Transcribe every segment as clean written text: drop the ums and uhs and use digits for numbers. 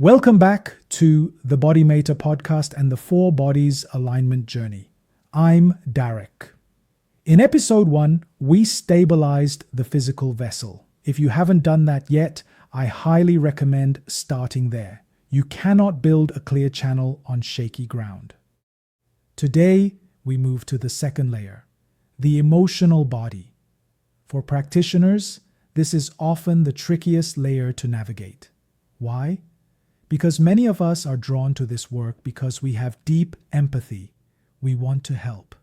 Welcome back to the BodyMaitre podcast and the 4 Bodies Alignment Journey. I'm Derek. In episode 1, we stabilized the physical vessel. If you haven't done that yet, I highly recommend starting there. You cannot build a clear channel on shaky ground. Today, we move to the second layer, the emotional body. For practitioners, this is often the trickiest layer to navigate. Why? Because many of us are drawn to this work because we have deep empathy. We want to help.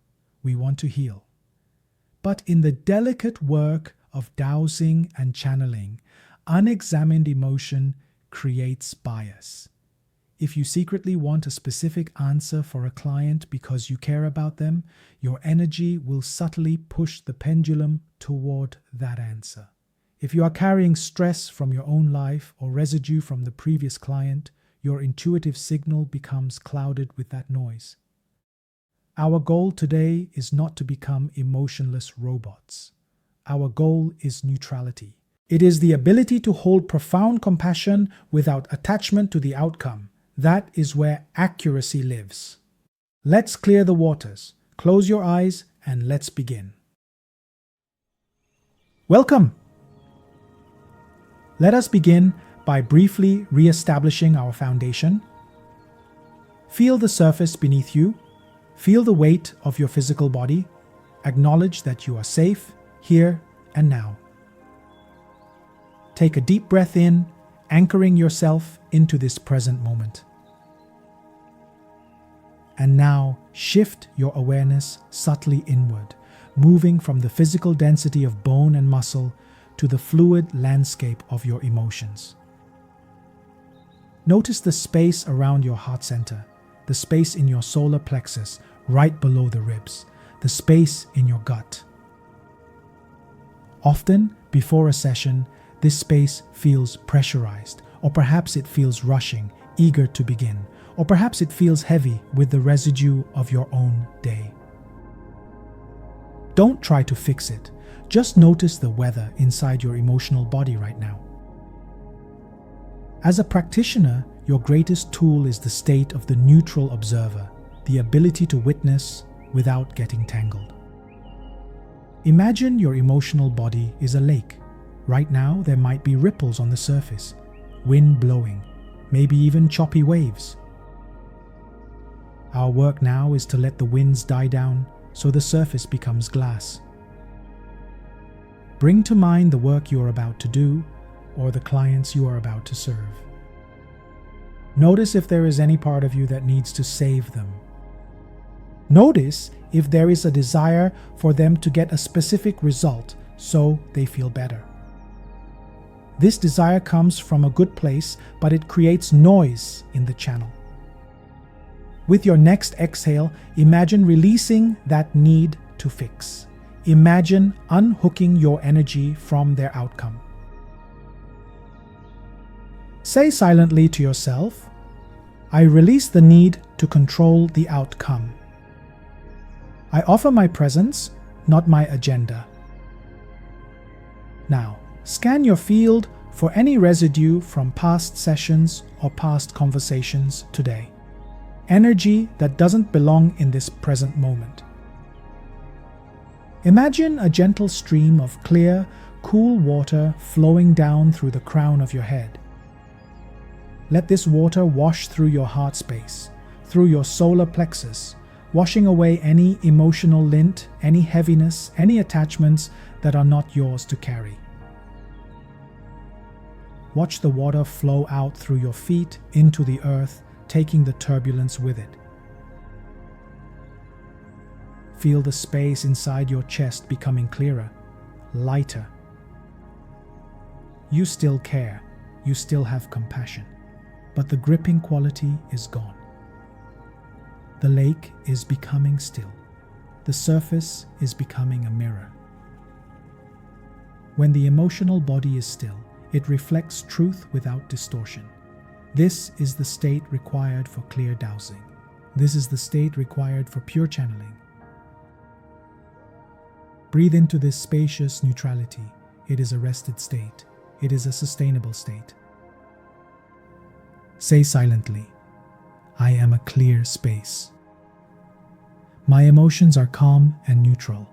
We want to heal. But in the delicate work of dowsing and channeling, unexamined emotion creates bias. If you secretly want a specific answer for a client because you care about them, your energy will subtly push the pendulum toward that answer. If you are carrying stress from your own life or residue from the previous client, your intuitive signal becomes clouded with that noise. Our goal today is not to become emotionless robots. Our goal is neutrality. It is the ability to hold profound compassion without attachment to the outcome. That is where accuracy lives. Let's clear the waters. Close your eyes and let's begin. Welcome. Let us begin by briefly re-establishing our foundation. Feel the surface beneath you. Feel the weight of your physical body. Acknowledge that you are safe, here and now. Take a deep breath in, anchoring yourself into this present moment. And now shift your awareness subtly inward, moving from the physical density of bone and muscle to the fluid landscape of your emotions. Notice the space around your heart center, the space in your solar plexus, right below the ribs, the space in your gut. Often, before a session, this space feels pressurized, or perhaps it feels rushing, eager to begin, or perhaps it feels heavy with the residue of your own day. Don't try to fix it. Just notice the weather inside your emotional body right now. As a practitioner, your greatest tool is the state of the neutral observer, the ability to witness without getting tangled. Imagine your emotional body is a lake. Right now, there might be ripples on the surface, wind blowing, maybe even choppy waves. Our work now is to let the winds die down so the surface becomes glass. Bring to mind the work you are about to do or the clients you are about to serve. Notice if there is any part of you that needs to save them. Notice if there is a desire for them to get a specific result so they feel better. This desire comes from a good place, but it creates noise in the channel. With your next exhale, imagine releasing that need to fix. Imagine unhooking your energy from their outcome. Say silently to yourself, I release the need to control the outcome. I offer my presence, not my agenda. Now, scan your field for any residue from past sessions or past conversations today. Energy that doesn't belong in this present moment. Imagine a gentle stream of clear, cool water flowing down through the crown of your head. Let this water wash through your heart space, through your solar plexus, washing away any emotional lint, any heaviness, any attachments that are not yours to carry. Watch the water flow out through your feet into the earth, taking the turbulence with it. Feel the space inside your chest becoming clearer, lighter. You still care, you still have compassion, but the gripping quality is gone. The lake is becoming still. The surface is becoming a mirror. When the emotional body is still, it reflects truth without distortion. This is the state required for clear dowsing. This is the state required for pure channeling. Breathe into this spacious neutrality. It is a rested state. It is a sustainable state. Say silently, I am a clear space. My emotions are calm and neutral.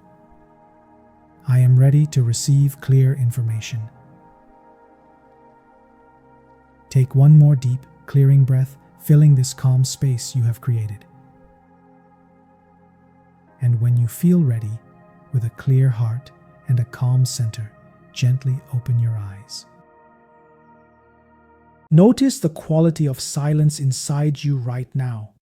I am ready to receive clear information. Take one more deep, clearing breath, filling this calm space you have created. And when you feel ready, with a clear heart and a calm center, gently open your eyes. Notice the quality of silence inside you right now.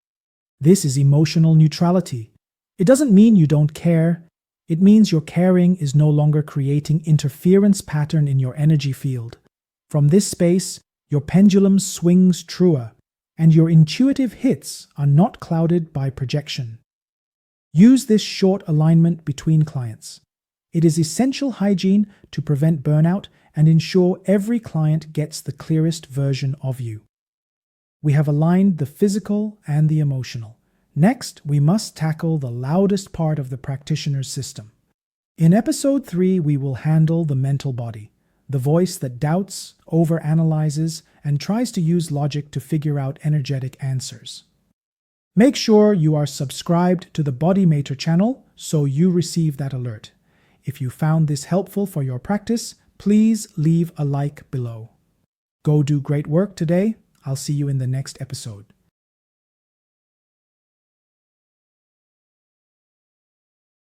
This is emotional neutrality. It doesn't mean you don't care. It means your caring is no longer creating interference pattern in your energy field. From this space, your pendulum swings truer, and your intuitive hits are not clouded by projection. Use this short alignment between clients. It is essential hygiene to prevent burnout and ensure every client gets the clearest version of you. We have aligned the physical and the emotional. Next, we must tackle the loudest part of the practitioner's system. In episode 3, we will handle the mental body, the voice that doubts, overanalyzes, and tries to use logic to figure out energetic answers. Make sure you are subscribed to the BodyMaitre channel so you receive that alert. If you found this helpful for your practice, please leave a like below. Go do great work today. I'll see you in the next episode.